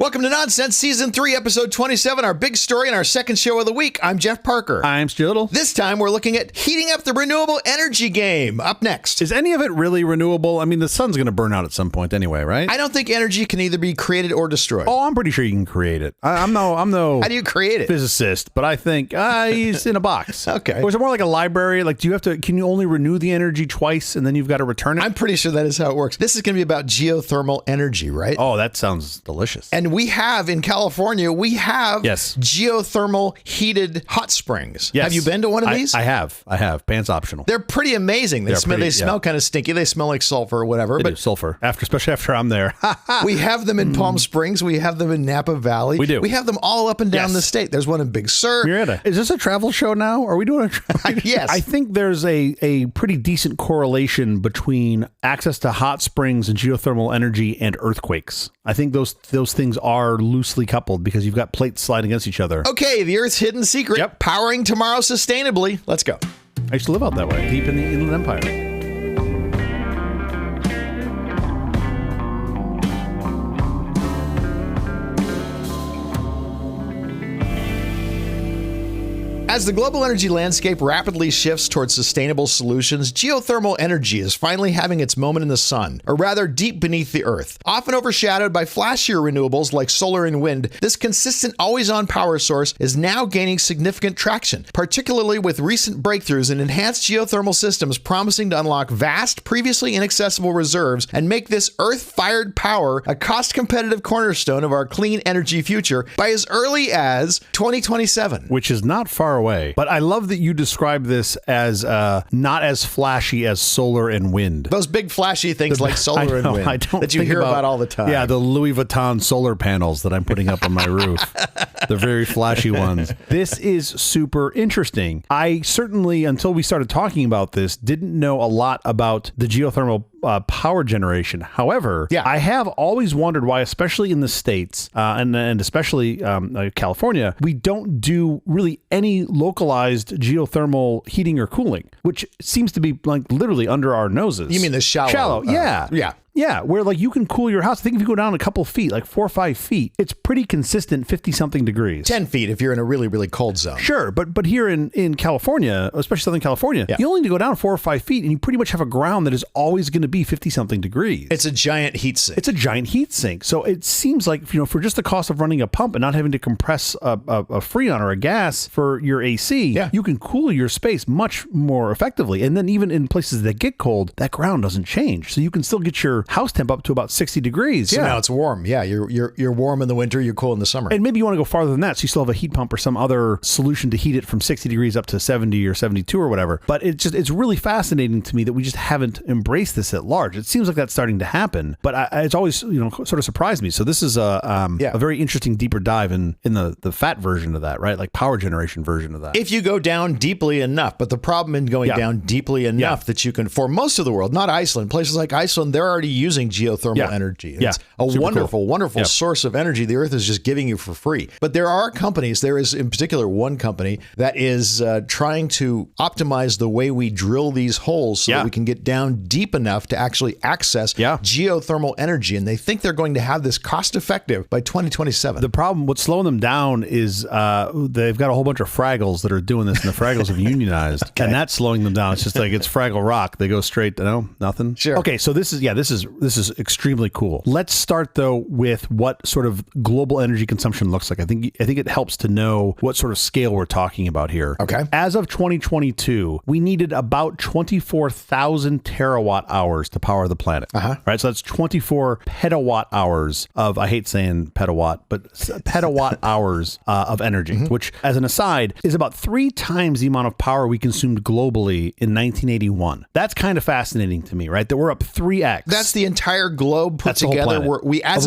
Welcome to Nonsense Season 3, Episode 27, our big story and our second show of the week. I'm Jeff Parker. I'm Stu Little. This time we're looking at heating up the renewable energy game. Up next. Is any of it really renewable? I mean, the sun's going to burn out at some point anyway, right? I don't think energy can either be created or destroyed. Oh, I'm pretty sure you can create it. I'm no How do you create it? physicist, but I think he's in a box. Okay. Or is it more like a library? Like, can you only renew the energy twice and then you've got to return it? I'm pretty sure that is how it works. This is going to be about geothermal energy, right? Oh, that sounds delicious. And we have, in California, Yes. geothermal heated hot springs. Yes. Have you been to one of these? I have. Pants optional. They're pretty amazing. They smell kind of stinky. They smell like sulfur or whatever. But sulfur, especially after I'm there. We have them in Palm Springs. We have them in Napa Valley. We do. We have them all up and down the state. There's one in Big Sur. Murrieta. Is this a travel show now? Are we doing a travel? Yes. I think there's a pretty decent correlation between access to hot springs and geothermal energy and earthquakes. I think those things are loosely coupled because you've got plates sliding against each other. Okay, the Earth's hidden secret. Yep. Powering tomorrow sustainably. Let's go. I used to live out that way, deep in the Inland Empire. As the global energy landscape rapidly shifts towards sustainable solutions, geothermal energy is finally having its moment in the sun, or rather deep beneath the earth. Often overshadowed by flashier renewables like solar and wind, this consistent always-on power source is now gaining significant traction, particularly with recent breakthroughs in enhanced geothermal systems promising to unlock vast, previously inaccessible reserves and make this earth-fired power a cost-competitive cornerstone of our clean energy future by as early as 2027. Which is not far away. But I love that you describe this as not as flashy as solar and wind. Those big flashy things like solar and wind that you hear about all the time. Yeah, the Louis Vuitton solar panels that I'm putting up on my roof. The very flashy ones. This is super interesting. I certainly, until we started talking about this, didn't know a lot about the geothermal power generation. However, I have always wondered why, especially in the States and especially California, we don't do really any localized geothermal heating or cooling, which seems to be like literally under our noses. You mean the shallow? Shallow, yeah. Yeah, where like you can cool your house. I think if you go down a couple feet, like 4 or 5 feet, it's pretty consistent 50-something degrees. 10 feet if you're in a really, really cold zone. Sure, but here in California, especially Southern California, you only need to go down 4 or 5 feet and you pretty much have a ground that is always going to be 50-something degrees. It's a giant heat sink. So it seems like, for just the cost of running a pump and not having to compress a Freon or a gas for your AC, you can cool your space much more effectively. And then even in places that get cold, that ground doesn't change. So you can still get your house temp up to about 60 degrees. So now it's warm. Yeah, you're warm in the winter, you're cool in the summer. And maybe you want to go farther than that, so you still have a heat pump or some other solution to heat it from 60 degrees up to 70 or 72 or whatever. But it's really fascinating to me that we just haven't embraced this at large. It seems like that's starting to happen, but it's always sort of surprised me. So this is a very interesting deeper dive in the fat version of that, right? Like power generation version of that. If you go down deeply enough, but the problem in going down deeply enough that you can, for most of the world, not Iceland, places like Iceland, they're already using geothermal energy. It's a wonderful source of energy the Earth is just giving you for free. But there are companies, there is in particular one company that is trying to optimize the way we drill these holes so that we can get down deep enough to actually access geothermal energy. And they think they're going to have this cost effective by 2027. The problem, what's slowing them down is they've got a whole bunch of Fraggles that are doing this, and the Fraggles have unionized. And that's slowing them down. It's just like, it's Fraggle Rock. They go straight, nothing. Sure. Okay, so this is extremely cool. Let's start though with what sort of global energy consumption looks like. I think it helps to know what sort of scale we're talking about here. Okay. As of 2022, we needed about 24,000 terawatt hours to power the planet. Right? So that's 24 petawatt hours of, I hate saying petawatt, but petawatt hours of energy, which as an aside is about 3 times the amount of power we consumed globally in 1981. That's kind of fascinating to me, right? That we're up 3x. That's the entire globe put together. We are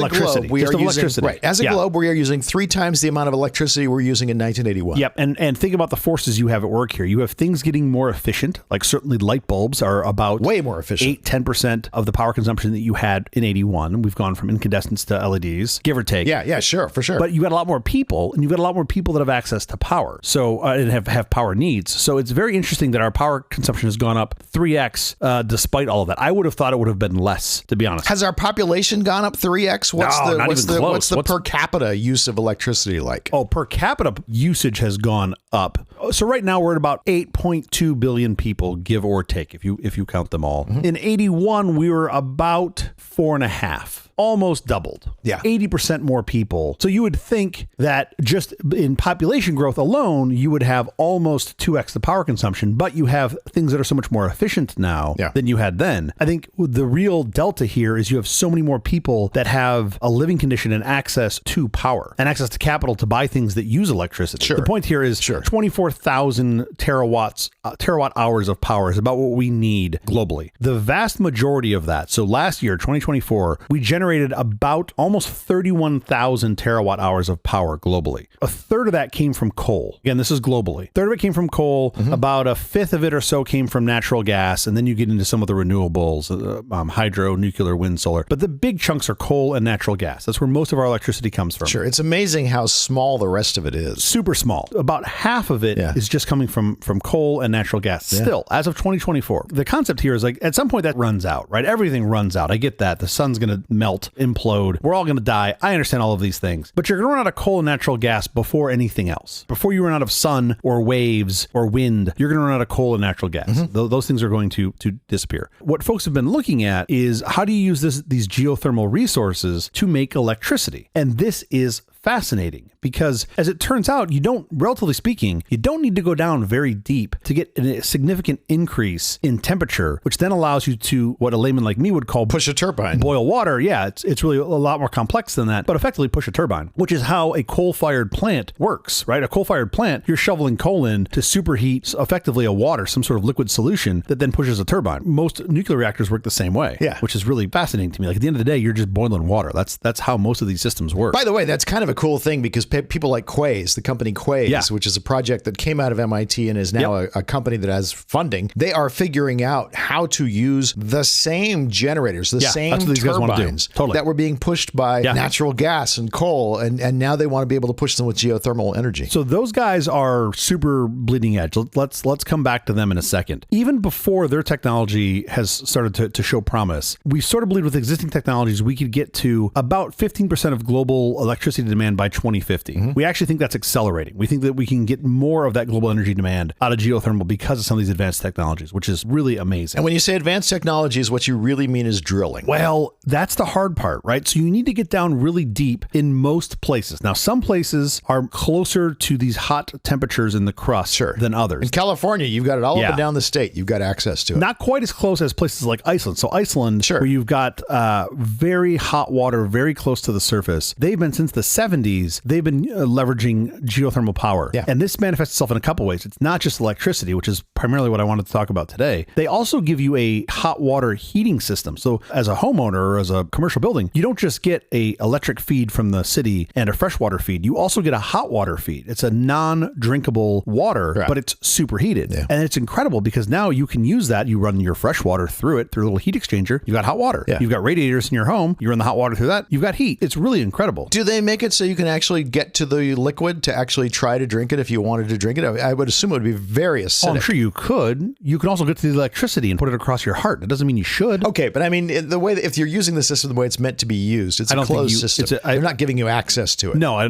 using 3 times the amount of electricity we're using in 1981. Yep, and think about the forces you have at work here. You have things getting more efficient, like certainly light bulbs are about way more efficient, 10% of the power consumption that you had in 81. We've gone from incandescents to LEDs, give or take. Yeah, sure, for sure. But you got a lot more people, and you've got a lot more people that have access to power. So, and have power needs. So it's very interesting that our power consumption has gone up 3x despite all of that. I would have thought it would have been less, to be honest. Has our population gone up 3x? What's the per capita use of electricity like? Oh, per capita usage has gone up. So right now we're at about 8.2 billion people, give or take, if you count them all. Mm-hmm. In 81, we were about 4.5. Almost doubled. Yeah. 80% more people. So you would think that just in population growth alone, you would have almost 2x the power consumption, but you have things that are so much more efficient now than you had then. I think the real delta here is you have so many more people that have a living condition and access to power and access to capital to buy things that use electricity. Sure. The point here is 24,000 terawatt hours of power is about what we need globally. The vast majority of that, so last year, 2024, we generated about almost 31,000 terawatt hours of power globally. A third of that came from coal. Again, this is globally. A third of it came from coal. Mm-hmm. About a fifth of it or so came from natural gas. And then you get into some of the renewables, hydro, nuclear, wind, solar. But the big chunks are coal and natural gas. That's where most of our electricity comes from. Sure. It's amazing how small the rest of it is. Super small. About half of it is just coming from coal and natural gas. Yeah. Still, as of 2024, the concept here is like at some point that runs out, right? Everything runs out. I get that. The sun's going to melt, implode. We're all going to die. I understand all of these things, but you're going to run out of coal and natural gas before anything else. Before you run out of sun or waves or wind, you're going to run out of coal and natural gas. Mm-hmm. Those things are going to disappear. What folks have been looking at is how do you use these geothermal resources to make electricity? And this is fascinating because as it turns out, relatively speaking, you don't need to go down very deep to get a significant increase in temperature, which then allows you to, what a layman like me would call push a turbine. Boil water. Yeah, it's really a lot more complex than that, but effectively push a turbine, which is how a coal-fired plant works, right? A coal-fired plant, you're shoveling coal in to superheat effectively a water, some sort of liquid solution that then pushes a turbine. Most nuclear reactors work the same way, which is really fascinating to me. Like at the end of the day, you're just boiling water. That's how most of these systems work. By the way, that's kind of a cool thing because people like Quaise, the company Quaise, which is a project that came out of MIT and is now a company that has funding, they are figuring out how to use the same generators, the same turbines that were being pushed by natural gas and coal, and now they want to be able to push them with geothermal energy. So those guys are super bleeding edge. Let's come back to them in a second. Even before their technology has started to show promise, we sort of believed with existing technologies we could get to about 15% of global electricity demand by 2050. Mm-hmm. We actually think that's accelerating. We think that we can get more of that global energy demand out of geothermal because of some of these advanced technologies, which is really amazing. And when you say advanced technologies, what you really mean is drilling. Well, that's the hard part, right? So you need to get down really deep in most places. Now, some places are closer to these hot temperatures in the crust than others. In California, you've got it all up and down the state. You've got access to it. Not quite as close as places like Iceland. So Iceland, where you've got very hot water, very close to the surface. They've been, since the 70s, they've been leveraging geothermal power. Yeah. And this manifests itself in a couple ways. It's not just electricity, which is primarily what I wanted to talk about today. They also give you a hot water heating system. So as a homeowner or as a commercial building, you don't just get a electric feed from the city and a freshwater feed. You also get a hot water feed. It's a non-drinkable water, but it's superheated. Yeah. And it's incredible because now you can use that. You run your fresh water through it, through a little heat exchanger. You've got hot water. Yeah. You've got radiators in your home. You run the hot water through that. You've got heat. It's really incredible. Do they make it so you can actually get to the liquid to actually try to drink it if you wanted to drink it? I would assume it would be very acidic. Oh, I'm sure you could. You can also get to the electricity and put it across your heart. It doesn't mean you should. Okay, but I mean, the way that if you're using the system the way it's meant to be used, it's a closed system. They're not giving you access to it. No, I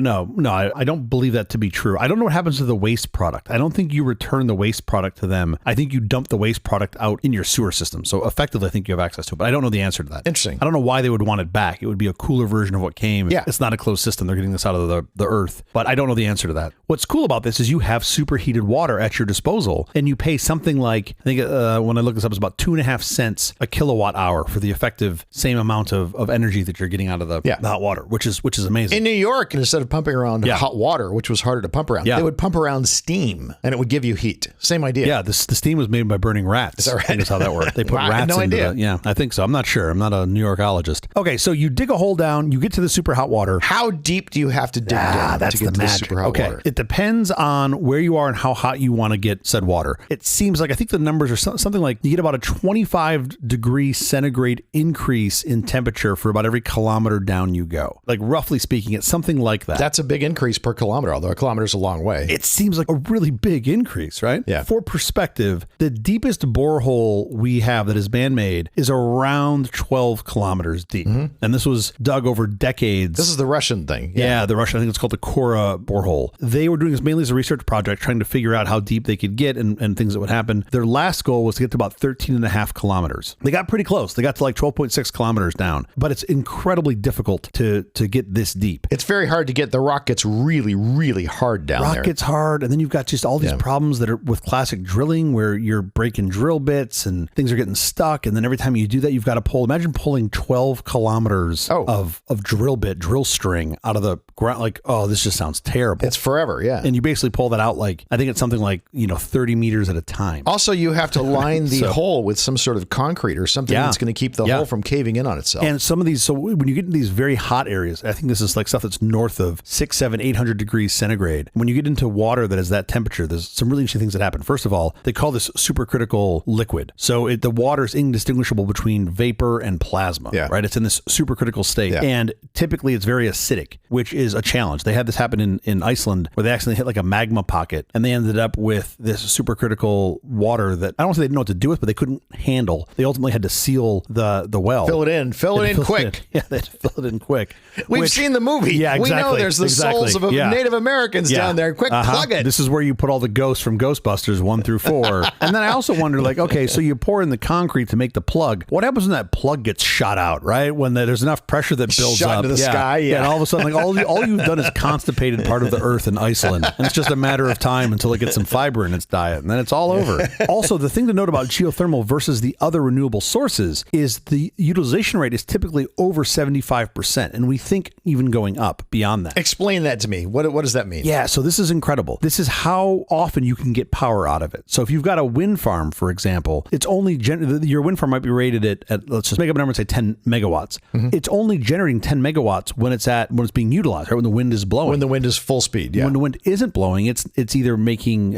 don't believe that to be true. I don't know what happens to the waste product. I don't think you return the waste product to them. I think you dump the waste product out in your sewer system. So effectively, I think you have access to it, but I don't know the answer to that. Interesting. I don't know why they would want it back. It would be a cooler version of what came. Yeah. It's not a closed system. They're getting this out of the earth, but I don't know the answer to that. What's cool about this is you have superheated water at your disposal and you pay something like, I think when I looked this up, it's about 2.5 cents a kilowatt hour for the effective same amount of energy that you're getting out of the hot water, which is amazing. In New York, instead of pumping around hot water, which was harder to pump around, they would pump around steam and it would give you heat. Same idea. Yeah, the steam was made by burning rats. Is that right? That's how that worked. They put rats into it. Yeah, I think so. I'm not sure. I'm not a New Yorkologist. Okay, so you dig a hole down, you get to the super hot water. How deep deep do you have to dig down that's to get the to the magic. super hot water? It depends on where you are and how hot you want to get said water. It seems like, I think the numbers are something like you get about a 25 degree centigrade increase in temperature for about every kilometer down you go. Like roughly speaking, it's something like that. That's a big increase per kilometer, although a kilometer is a long way. It seems like a really big increase, right? Yeah. For perspective, the deepest borehole we have that is man-made is around 12 kilometers deep. And this was dug over decades. This is the Russian thing. Yeah, the Russian, I think it's called the Kora borehole. They were doing this mainly as a research project, trying to figure out how deep they could get and things that would happen. Their last goal was to get to about 13 and a half kilometers. They got pretty close. They got to like 12.6 kilometers down, but it's incredibly difficult to get this deep. It's very hard to get. The rock gets really, really hard down there. Rock gets hard, and then you've got just all these problems that are with classic drilling where you're breaking drill bits and things are getting stuck, and then every time you do that, you've got to pull. Imagine pulling 12 kilometers of drill string out of the ground. Like, oh, this just sounds terrible. It's forever, yeah. And you basically pull that out like, I think it's something like, 30 meters at a time. Also, you have to line the hole with some sort of concrete or something that's going to keep the hole from caving in on itself. And some of these, so when you get into these very hot areas, I think this is like stuff that's north of 600, 700, 800 degrees centigrade. When you get into water that is that temperature, there's some really interesting things that happen. First of all, they call this supercritical liquid. So the water is indistinguishable between vapor and plasma, right? It's in this supercritical state. And typically it's very acidic, which is a challenge. They had this happen in Iceland where they accidentally hit like a magma pocket and they ended up with this supercritical water that I don't say they didn't know what to do with, but they couldn't handle. They ultimately had to seal the well. Fill it in quick. Yeah, they had to fill it in quick. We've seen the movie. Yeah, exactly. We know there's the souls of Native Americans down there. Quick, plug it. This is where you put all the ghosts from Ghostbusters 1 through 4. And then I also wonder, like, okay, so you pour in the concrete to make the plug. What happens when that plug gets shot out, right? When there's enough pressure that builds shot up into the sky, and all of a sudden, like all you've done is constipated part of the earth in Iceland, and it's just a matter of time until it gets some fiber in its diet, and then it's all over. Also, the thing to note about geothermal versus the other renewable sources is the utilization rate is typically over 75%, and we think even going up beyond that. Explain that to me. What does that mean? Yeah, so this is incredible. This is how often you can get power out of it. So if you've got a wind farm, for example, it's only your wind farm might be rated at let's just make up a number and say 10 megawatts. It's only generating 10 megawatts when it's being utilized, right? When the wind is blowing. When the wind is full speed, yeah. When the wind isn't blowing, it's either making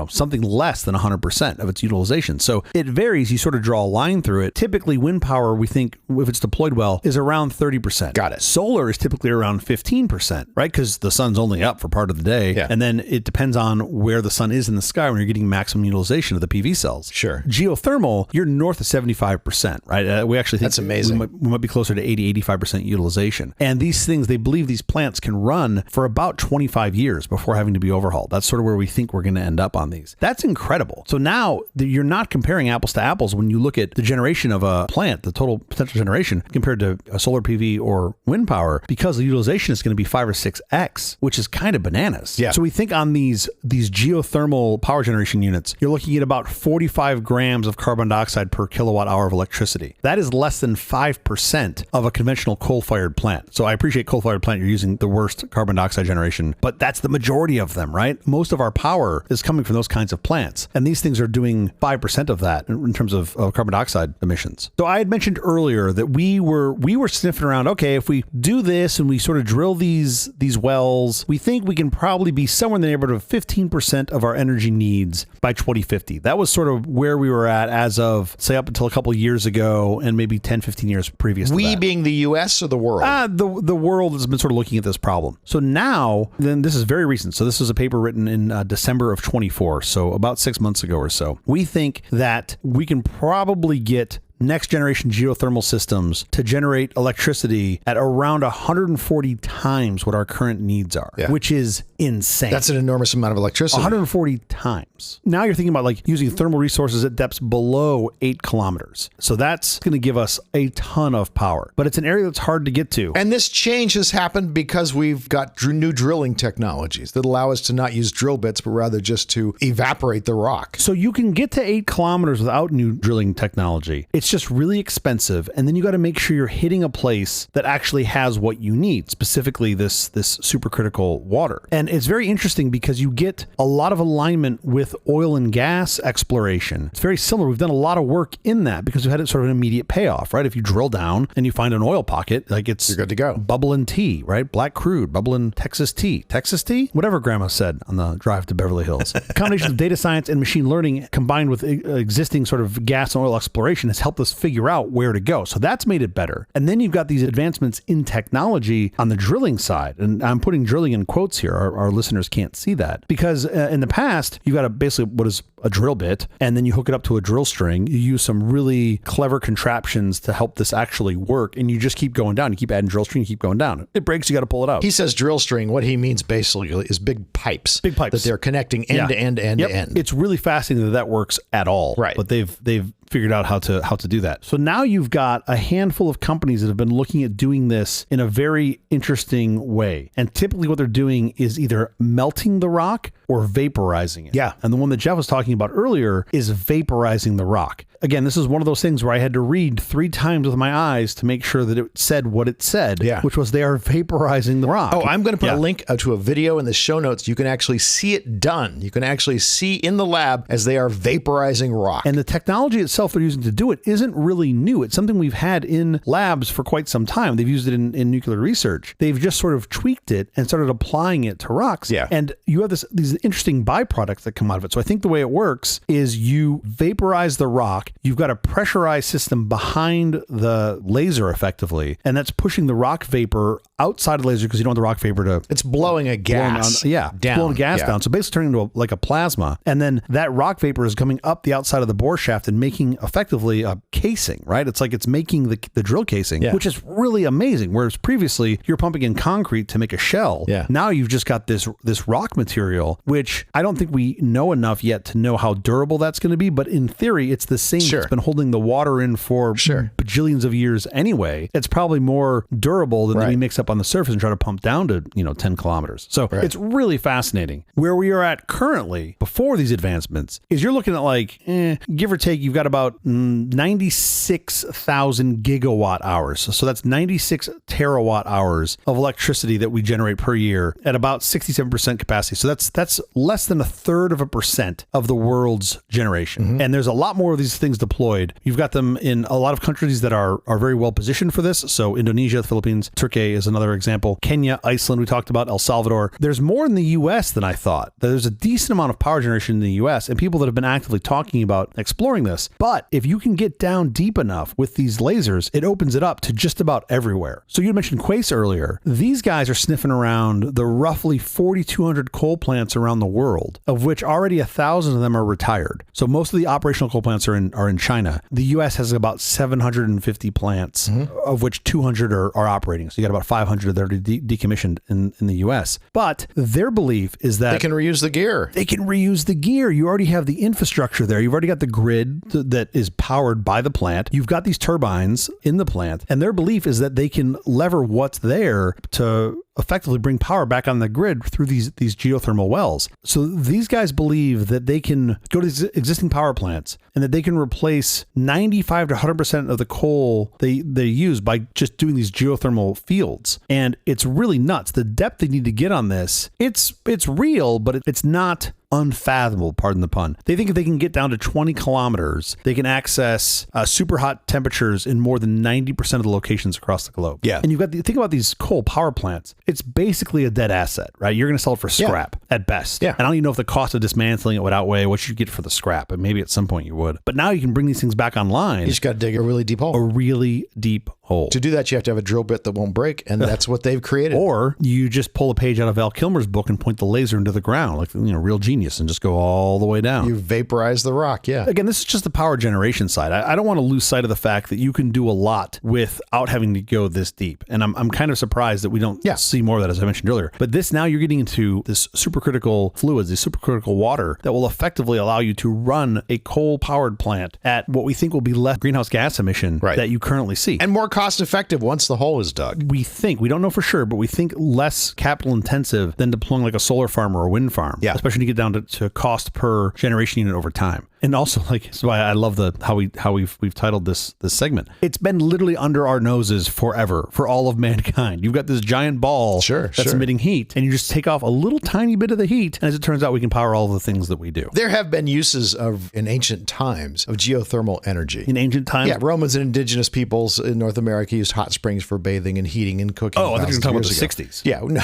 something less than 100% of its utilization. So it varies. You sort of draw a line through it. Typically, wind power, we think, if it's deployed well, is around 30%. Got it. Solar is typically around 15%, right? Because the sun's only up for part of the day. Yeah. And then it depends on where the sun is in the sky when you're getting maximum utilization of the PV cells. Sure. Geothermal, you're north of 75%, right? We actually think that's amazing. We might be closer to 80-85% utilization. And these things, they believe these plants can run for about 25 years before having to be overhauled. That's sort of where we think we're going to end up on these. That's incredible. So now you're not comparing apples to apples when you look at the generation of a plant, the total potential generation compared to a solar PV or wind power, because the utilization is going to be 5 or 6x, which is kind of bananas. Yeah. So we think on these geothermal power generation units, you're looking at about 45 grams of carbon dioxide per kilowatt hour of electricity. That is less than 5% of a conventional coal-fired plant. So I appreciate coal-fired plant, you're using the worst carbon dioxide generation, but that's the majority of them, right? Most of our power is coming from those kinds of plants. And these things are doing 5% of that in terms of carbon dioxide emissions. So I had mentioned earlier that we were sniffing around, okay, if we do this and we sort of drill these wells, we think we can probably be somewhere in the neighborhood of 15% of our energy needs by 2050. That was sort of where we were at as of, say, up until a couple of years ago and maybe 10, 15 years previous to that. We being the U.S. or the world? The world has been sort of looking at this problem. So now, then this is very recent. So this is a paper written in December of 24, so about 6 months ago or so. We think that we can probably get next generation geothermal systems to generate electricity at around 140 times what our current needs are, which is insane. That's an enormous amount of electricity. 140 times. Now you're thinking about like using thermal resources at depths below 8 kilometers. So that's going to give us a ton of power, but it's an area that's hard to get to. And this change has happened because we've got new drilling technologies that allow us to not use drill bits, but rather just to evaporate the rock. So you can get to 8 kilometers without new drilling technology. It's it's just really expensive. And then you got to make sure you're hitting a place that actually has what you need, specifically this supercritical water. And it's very interesting because you get a lot of alignment with oil and gas exploration. It's very similar. We've done a lot of work in that because we've had it sort of an immediate payoff, right? If you drill down and you find an oil pocket, like it's you're good to go. Bubbling tea, right? Black crude, bubbling Texas tea. Texas tea? Whatever grandma said on the drive to Beverly Hills. A combination of data science and machine learning combined with existing sort of gas and oil exploration has helped us figure out where to go. So that's made it better. And then you've got these advancements in technology on the drilling side. And I'm putting drilling in quotes here. Our listeners can't see that because in the past, you've got basically what is a drill bit, and then you hook it up to a drill string. You use some really clever contraptions to help this actually work, and you just keep going down. You keep adding drill string, you keep going down. It breaks, you got to pull it out. He says drill string. What he means basically is big pipes. Big pipes. That they're connecting end to end to end to end. It's really fascinating that works at all. Right. But they've figured out how to do that. So now you've got a handful of companies that have been looking at doing this in a very interesting way. And typically what they're doing is either melting the rock or vaporizing it. Yeah. And the one that Jeff was talking about earlier is vaporizing the rock. Again, this is one of those things where I had to read 3 times with my eyes to make sure that it said what it said, which was they are vaporizing the rock. Oh, I'm going to put a link to a video in the show notes. You can actually see it done. You can actually see in the lab as they are vaporizing rock. And the technology itself they're using to do it isn't really new. It's something we've had in labs for quite some time. They've used it in nuclear research. They've just sort of tweaked it and started applying it to rocks. Yeah. And you have these interesting byproducts that come out of it. So I think the way it works is you vaporize the rock. You've got a pressurized system behind the laser effectively, and that's pushing the rock vapor outside the laser because you don't want the rock vapor to... It's blowing a gas down. Blowing gas down. So basically turning into like a plasma. And then that rock vapor is coming up the outside of the bore shaft and making effectively a casing, right? It's like it's making the drill casing, which is really amazing. Whereas previously you're pumping in concrete to make a shell. Yeah. Now you've just got this rock material, which I don't think we know enough yet to know how durable that's going to be. But in theory, it's the same. It's been holding the water in for bajillions of years anyway. It's probably more durable than we mix up on the surface and try to pump down to 10 kilometers. So it's really fascinating. Where we are at currently before these advancements is you're looking at like give or take, you've got about 96,000 gigawatt hours. So that's 96 terawatt hours of electricity that we generate per year at about 67% capacity. So that's less than 1/3% of the world's generation. And there's a lot more of these things deployed. You've got them in a lot of countries that are very well positioned for this. So Indonesia, the Philippines, Turkey is another example. Kenya, Iceland, we talked about, El Salvador. There's more in the US than I thought. There's a decent amount of power generation in the US and people that have been actively talking about exploring this. But if you can get down deep enough with these lasers, it opens it up to just about everywhere. So you mentioned Quace earlier. These guys are sniffing around the roughly 4,200 coal plants around the world, of which already 1,000 of them are retired. So most of the operational coal plants are in China. The US has about 750 plants, of which 200 are operating. So you got about 500 that are decommissioned in the US. But their belief is that they can reuse the gear. They can reuse the gear. You already have the infrastructure there. You've already got the grid that is powered by the plant. You've got these turbines in the plant, and their belief is that they can lever what's there to effectively bring power back on the grid through these geothermal wells. So these guys believe that they can go to these existing power plants and that they can replace 95 to 100% of the coal they use by just doing these geothermal fields. And it's really nuts. The depth they need to get on this, it's real, but it's not unfathomable, pardon the pun. They think if they can get down to 20 kilometers, they can access super hot temperatures in more than 90% of the locations across the globe. Yeah. And you've got think about these coal power plants. It's basically a dead asset, right? You're going to sell it for scrap at best. Yeah. And I don't even know if the cost of dismantling it would outweigh what you get for the scrap, but maybe at some point you would. But now you can bring these things back online. You just got to dig a really deep hole. A really deep hole. To do that, you have to have a drill bit that won't break, and that's what they've created. Or you just pull a page out of Val Kilmer's book and point the laser into the ground, like real genius, and just go all the way down. You vaporize the rock, Again, this is just the power generation side. I don't want to lose sight of the fact that you can do a lot without having to go this deep. And I'm kind of surprised that we don't see more of that, as I mentioned earlier. But this, now you're getting into this supercritical fluids, this supercritical water that will effectively allow you to run a coal-powered plant at what we think will be less greenhouse gas emission that you currently see. And more cost-effective once the hole is dug. We don't know for sure, but we think less capital intensive than deploying like a solar farm or a wind farm. Yeah. Especially when you get down to cost per generation unit over time. And also, like, so I love how we've titled this segment. It's been literally under our noses forever for all of mankind. You've got this giant ball that's emitting heat, and you just take off a little tiny bit of the heat, and as it turns out, we can power all the things that we do. There have been uses in ancient times of geothermal energy. In ancient times? Yeah, Romans and indigenous peoples in North America used hot springs for bathing and heating and cooking. Oh, I think you're talking about the 60s. Yeah, no,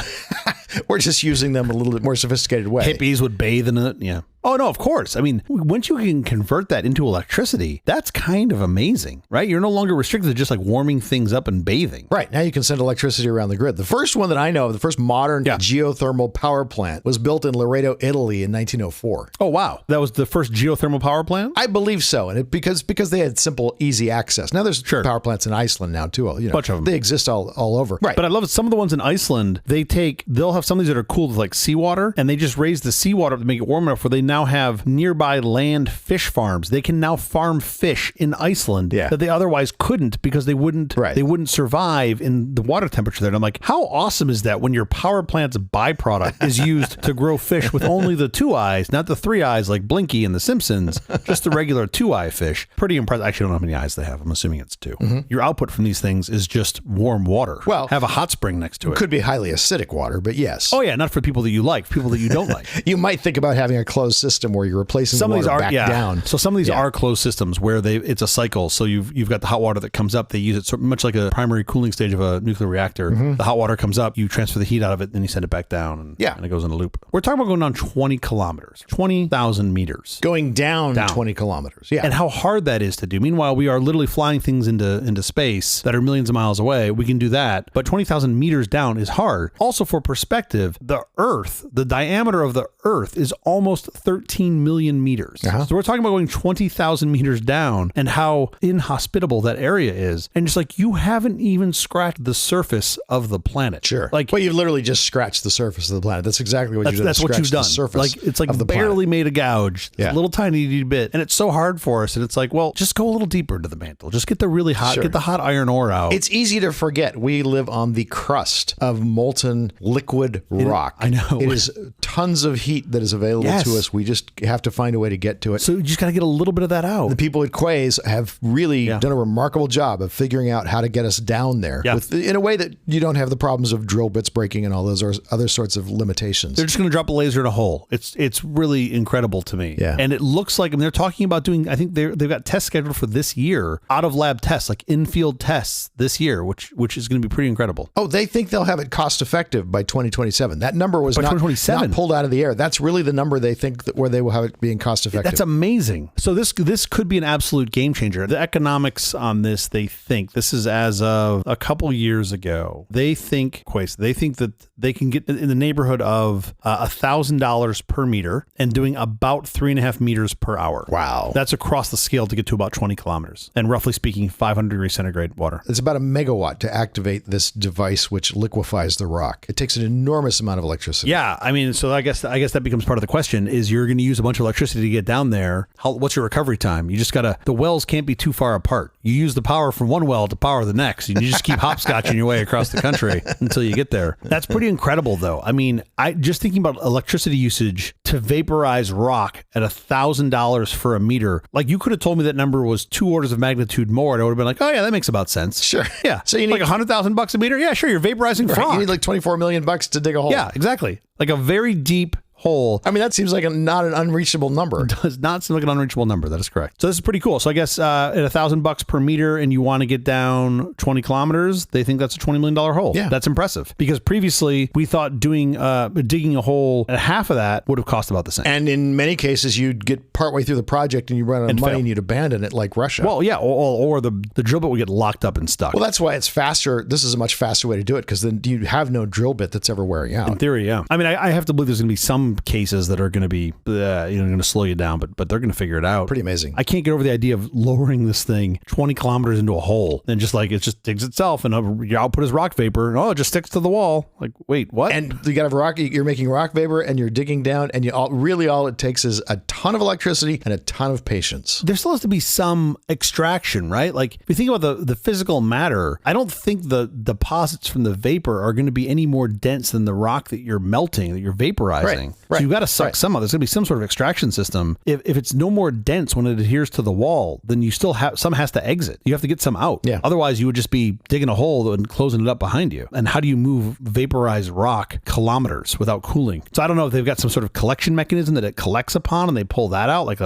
we're just using them a little bit more sophisticated way. Hippies would bathe in it, yeah. Oh, no, of course. I mean, once you can convert that into electricity, that's kind of amazing, right? You're no longer restricted to just like warming things up and bathing. Right. Now you can send electricity around the grid. The first one that I know of, the first modern geothermal power plant, was built in Laredo, Italy in 1904. Oh, wow. That was the first geothermal power plant? I believe so. And because they had simple, easy access. Now there's power plants in Iceland now too. You know, bunch of them. They exist all over. Right. But I love it. Some of the ones in Iceland, they'll have some of these that are cooled with like seawater, and they just raise the seawater to make it warm enough where they now have nearby land fish farms. They can now farm fish in Iceland that they otherwise couldn't because they wouldn't survive in the water temperature there. And I'm like, how awesome is that when your power plant's byproduct is used to grow fish with only the 2 eyes, not the 3 eyes like Blinky and the Simpsons, just the regular 2-eye fish. Pretty impressive. Actually, I don't know how many eyes they have. I'm assuming it's 2. Mm-hmm. Your output from these things is just warm water. Well, have a hot spring next to it. Could be highly acidic water, but yes. Oh yeah, not for people that you like, people that you don't like. You might think about having a closed system where you're replacing some the water of these back down. So some of these are closed systems where it's a cycle. So you've got the hot water that comes up. They use it much like a primary cooling stage of a nuclear reactor. Mm-hmm. The hot water comes up, you transfer the heat out of it, then you send it back down, and it goes in a loop. We're talking about going down 20 kilometers, 20,000 meters. Going down 20 kilometers, yeah. And how hard that is to do. Meanwhile, we are literally flying things into space that are millions of miles away. We can do that, but 20,000 meters down is hard. Also, for perspective, the Earth, the diameter of the Earth is almost 13 million meters. Uh-huh. So we're talking about going 20,000 meters down and how inhospitable that area is. And just like, you haven't even scratched the surface of the planet. Sure. Well, you've literally just scratched the surface of the planet. That's exactly what you've done. That's what you've done. It's like barely made a gouge. Yeah. A little tiny bit. And it's so hard for us. And it's like, well, just go a little deeper into the mantle. Just get the really hot, get the hot iron ore out. It's easy to forget we live on the crust of molten liquid rock. I know. It is tons of heat that is available to us. We just have to find a way to get to it. So you just got to get a little bit of that out. The people at Quays have really done a remarkable job of figuring out how to get us down there in a way that you don't have the problems of drill bits breaking and all those other sorts of limitations. They're just going to drop a laser in a hole. It's really incredible to me. Yeah. And it looks like, they're talking about doing, I think they've got tests scheduled for this year, out of lab tests, like in-field tests this year, which is going to be pretty incredible. Oh, they think they'll have it cost effective by 2027. That number was not pulled out of the air. That's really the number they think where they will have it being cost effective. That's amazing. So this could be an absolute game changer. The economics on this, they think, this is as of a couple years ago, they think that they can get in the neighborhood of $1,000 per meter and doing about 3.5 meters per hour. Wow. That's across the scale to get to about 20 kilometers. And roughly speaking, 500 degrees centigrade water. It's about a megawatt to activate this device which liquefies the rock. It takes an enormous amount of electricity. Yeah. So I guess that becomes part of the question is you're going to use a bunch of electricity to get down there. What's your recovery time? You just the wells can't be too far apart. You use the power from one well to power the next, and you just keep hopscotching your way across the country until you get there. That's pretty incredible, though. I just thinking about electricity usage to vaporize rock at $1,000 for a meter. Like, you could have told me that number was 2 orders of magnitude more, and I would have been like, oh yeah, that makes about sense. Sure. Yeah. So you need like $100,000 a meter. Yeah, sure. You're vaporizing rock. You need like $24 million to dig a hole. Yeah, exactly. Like a very deep hole. That seems like not an unreachable number. It does not seem like an unreachable number. That is correct. So this is pretty cool. So I guess at $1,000 per meter and you want to get down 20 kilometers, they think that's a $20 million hole. Yeah. That's impressive. Because previously we thought digging a hole at half of that would have cost about the same. And in many cases, you'd get partway through the project and you run out of money and you'd abandon it like Russia. Well, yeah. Or the drill bit would get locked up and stuck. Well, that's why it's faster. This is a much faster way to do it because then you have no drill bit that's ever wearing out. In theory, yeah. I have to believe there's going to be some cases that are going to be going to slow you down, but they're going to figure it out. Pretty amazing. I can't get over the idea of lowering this thing 20 kilometers into a hole and just like it just digs itself and your output is rock vapor and it just sticks to the wall. Like, wait, what? And you got you're making rock vapor and you're digging down and all it takes is a ton of electricity and a ton of patience. There still has to be some extraction, right? Like if you think about the physical matter, I don't think the deposits from the vapor are going to be any more dense than the rock that you're melting, that you're vaporizing. Right. So you've got to suck some out. There's going to be some sort of extraction system. If it's no more dense when it adheres to the wall, then you still have some has to exit. You have to get some out. Yeah. Otherwise, you would just be digging a hole and closing it up behind you. And how do you move vaporized rock kilometers without cooling? So I don't know if they've got some sort of collection mechanism that it collects upon and they pull that out like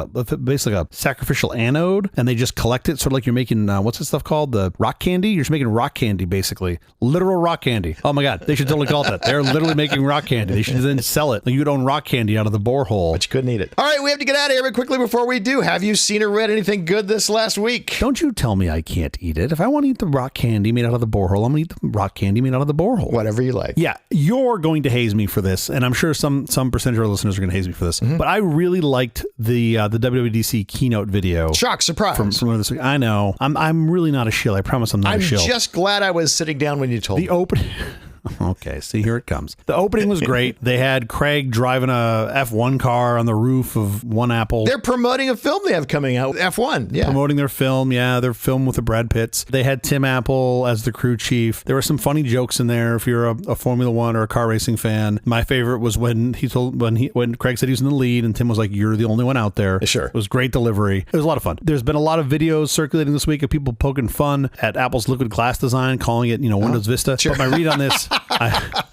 basically a sacrificial anode, and they just collect it sort of like you're making, what's this stuff called? The rock candy? You're just making rock candy, basically. Literal rock candy. Oh my God. They should totally call it that. They're literally making rock candy. They should then sell it. Like you could own rock candy out of the borehole. But you couldn't eat it. All right, we have to get out of here, but quickly before we do, have you seen or read anything good this last week? Don't you tell me I can't eat it. If I want to eat the rock candy made out of the borehole, I'm going to eat the rock candy made out of the borehole. Whatever you like. Yeah, you're going to haze me for this, and I'm sure some percentage of our listeners are going to haze me for this. Mm-hmm. But I really liked the WWDC keynote video. Shock, surprise. From this week. I know. I'm really not a shill. I promise I'm not a shill. I'm just glad I was sitting down when you told me. The open... Okay, see, here it comes. The opening was great. They had Craig driving a F1 car on the roof of One Apple. They're promoting a film they have coming out, F1. Yeah. Promoting their film. Yeah, their film with the Brad Pitts. They had Tim Apple as the crew chief. There were some funny jokes in there if you're a Formula One or a car racing fan. My favorite was when Craig said he was in the lead and Tim was like, "You're the only one out there." Sure. It was great delivery. It was a lot of fun. There's been a lot of videos circulating this week of people poking fun at Apple's liquid glass design, calling it, Windows Vista. Sure. But my read on this,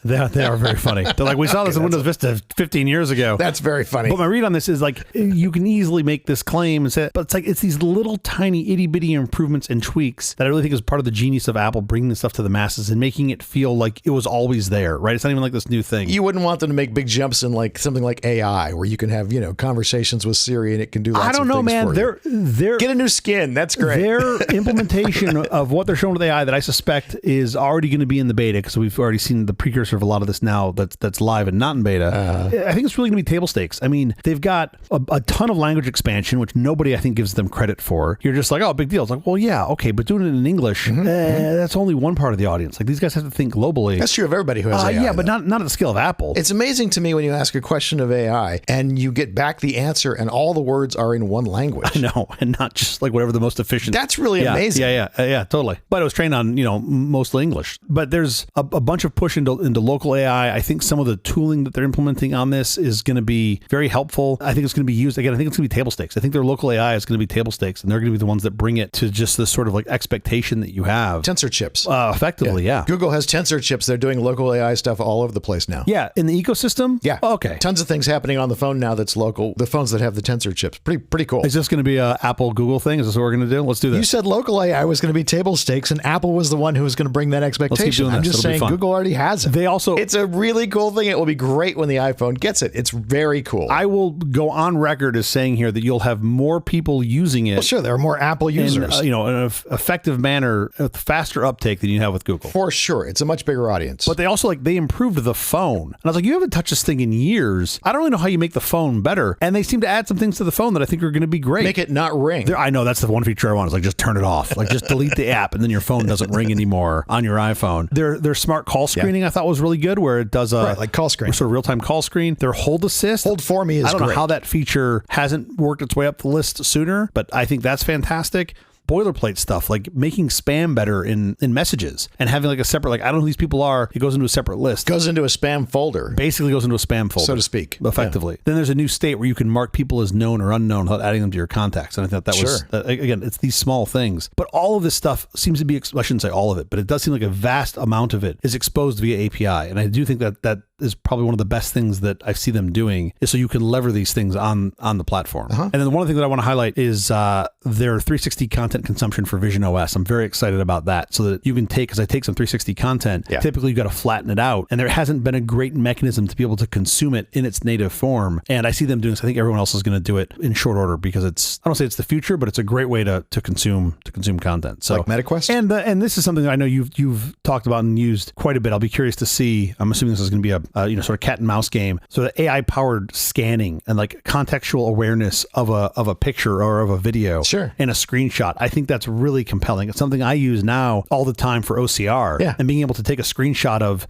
they are very funny. They're like, we saw this in Windows Vista 15 years ago. That's very funny. But my read on this is like, you can easily make this claim and say, but it's these little tiny itty bitty improvements and tweaks that I really think is part of the genius of Apple bringing this stuff to the masses and making it feel like it was always there, right? It's not even like this new thing. You wouldn't want them to make big jumps in like something like AI where you can have, conversations with Siri and it can do lots of things. I don't know, man. They're get a new skin. That's great. Their implementation of what they're showing with AI that I suspect is already going to be in the beta because we've already seen the precursor of a lot of this now that's live and not in beta. I think it's really going to be table stakes. I mean, they've got a ton of language expansion, which nobody I think gives them credit for. You're just like, oh, big deal. It's like, well, yeah, okay, but doing it in English, that's only one part of the audience. Like these guys have to think globally. That's true of everybody who has AI. Yeah, but not at the scale of Apple. It's amazing to me when you ask a question of AI and you get back the answer and all the words are in one language. I know, and not just like whatever the most efficient. That's really amazing. Yeah, totally. But it was trained on, mostly English. But there's a bunch of push into local AI. I think some of the tooling that they're implementing on this is going to be very helpful. I think it's going to be used, again, I think it's going to be table stakes. I think their local AI is going to be table stakes, and they're going to be the ones that bring it to just this sort of like expectation that you have. Tensor chips. Effectively, yeah. Google has tensor chips. They're doing local AI stuff all over the place now. Yeah, in the ecosystem? Yeah. Oh, okay. Tons of things happening on the phone now that's local. The phones that have the tensor chips. Pretty cool. Is this going to be a Apple Google thing? Is this what we're going to do? Let's do this. You said local AI was going to be table stakes, and Apple was the one who was going to bring that expectation. Let's keep doing I'm this. just It'll saying Google already has it. It's a really cool thing. It will be great when the iPhone gets it. It's very cool. I will go on record as saying here that you'll have more people using it. Well, sure, there are more Apple users. In an effective manner, a faster uptake than you have with Google. For sure. It's a much bigger audience. But they also they improved the phone. And I was like, you haven't touched this thing in years. I don't really know how you make the phone better. And they seem to add some things to the phone that I think are going to be great. Make it not ring. I know that's the one feature I want is like just turn it off. Like just delete the app and then your phone doesn't ring anymore on your iPhone. Their smart call screening I thought was really good where it does like call screen. Sort of real-time call screen. Their hold assist. Hold for me is great. I don't know how that feature hasn't worked its way up the list sooner, but I think that's fantastic. Boilerplate stuff like making spam better in messages and having like a separate, I don't know who these people are. It goes into a separate list. Goes into a spam folder. Basically goes into a spam folder. So to speak. Effectively. Yeah. Then there's a new state where you can mark people as known or unknown without adding them to your contacts. And I thought that was, again, it's these small things. But all of this stuff seems to be, I shouldn't say all of it, but it does seem like a vast amount of it is exposed via API. And I do think that is probably one of the best things that I see them doing is so you can lever these things on the platform. And then one of the things that I want to highlight is their 360 content consumption for Vision OS. I'm very excited about that so that you can because I take some 360 content, typically you got to flatten it out. And there hasn't been a great mechanism to be able to consume it in its native form. And I see them doing this. I think everyone else is going to do it in short order because I don't say it's the future, but it's a great way to consume content. So like MetaQuest? And this is something that I know you've talked about and used quite a bit. I'll be curious to see. I'm assuming this is going to be a sort of cat and mouse game. So the AI powered scanning and like contextual awareness of a picture or of a video and a screenshot. I think that's really compelling. It's something I use now all the time for OCR and being able to take a screenshot of,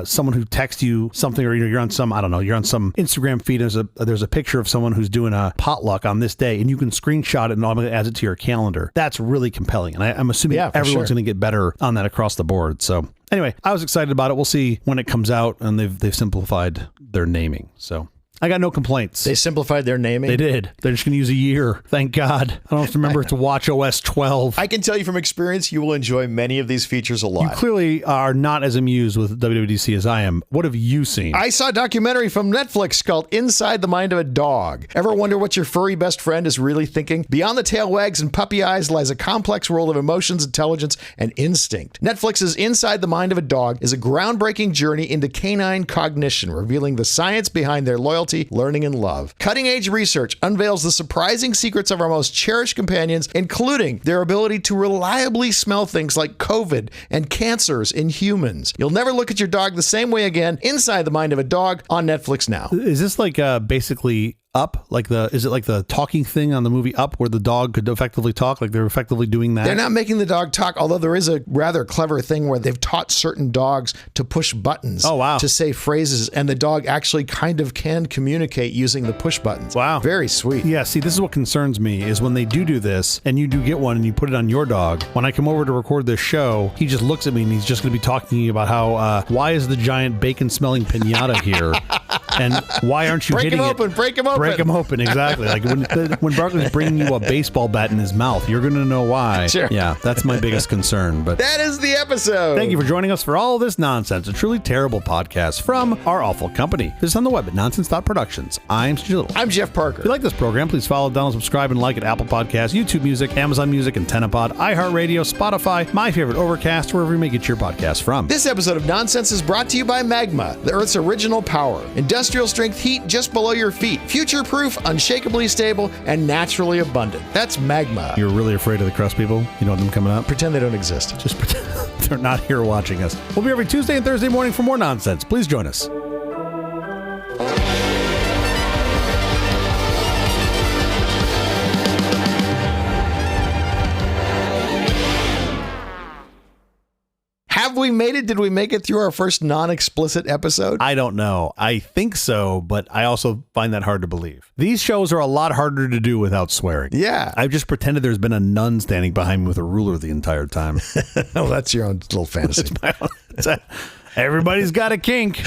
someone who texts you something or you're on some, you're on some Instagram feed. There's a picture of someone who's doing a potluck on this day and you can screenshot it and automatically adds it to your calendar. That's really compelling. And I'm assuming everyone's going to get better on that across the board. So anyway, I was excited about it. We'll see when it comes out, and they've simplified their naming. So I got no complaints. They simplified their naming? They did. They're just going to use a year. Thank God. I don't have to remember it's WatchOS 12. I can tell you from experience, you will enjoy many of these features a lot. You clearly are not as amused with WWDC as I am. What have you seen? I saw a documentary from Netflix called Inside the Mind of a Dog. Ever wonder what your furry best friend is really thinking? Beyond the tail wags and puppy eyes lies a complex world of emotions, intelligence, and instinct. Netflix's Inside the Mind of a Dog is a groundbreaking journey into canine cognition, revealing the science behind their loyalty, learning, and love. Cutting-edge research unveils the surprising secrets of our most cherished companions, including their ability to reliably smell things like COVID and cancers in humans. You'll never look at your dog the same way again. Inside the Mind of a Dog on Netflix now. Is this like basically Up? Is it like the talking thing on the movie Up where the dog could effectively talk? Like they're effectively doing that? They're not making the dog talk, although there is a rather clever thing where they've taught certain dogs to push buttons to say phrases, and the dog actually kind of can communicate using the push buttons. Wow. Very sweet. Yeah, see, this is what concerns me is when they do this and you do get one and you put it on your dog. When I come over to record this show, he just looks at me and he's just going to be talking about how, why is the giant bacon-smelling piñata here? And why aren't you hitting it? Break him open. Break him open, exactly. Like when Barkley's bringing you a baseball bat in his mouth, you're going to know why. Sure. Yeah, that's my biggest concern. But that is the episode. Thank you for joining us for all this nonsense, a truly terrible podcast from our awful company. Visit us on the web at nonsense.productions. I'm Stu Little. I'm Jeff Parker. If you like this program, please follow, download, subscribe, and like at Apple Podcasts, YouTube Music, Amazon Music, AntennaPod, iHeartRadio, Spotify, my favorite Overcast, wherever you may get your podcast from. This episode of Nonsense is brought to you by Magma, the Earth's original power. Industrial strength heat just below your feet. Future-proof, unshakably stable, and naturally abundant. That's Magma. You're really afraid of the crust people? You don't want them coming up? Pretend they don't exist. Just pretend they're not here watching us. We'll be here every Tuesday and Thursday morning for more nonsense. Please join us. Have we made it? Did we make it through our first non-explicit episode? I don't know. I think so, but I also find that hard to believe. These shows are a lot harder to do without swearing. Yeah. I've just pretended there's been a nun standing behind me with a ruler the entire time. Oh, that's your own little fantasy. Everybody's got a kink.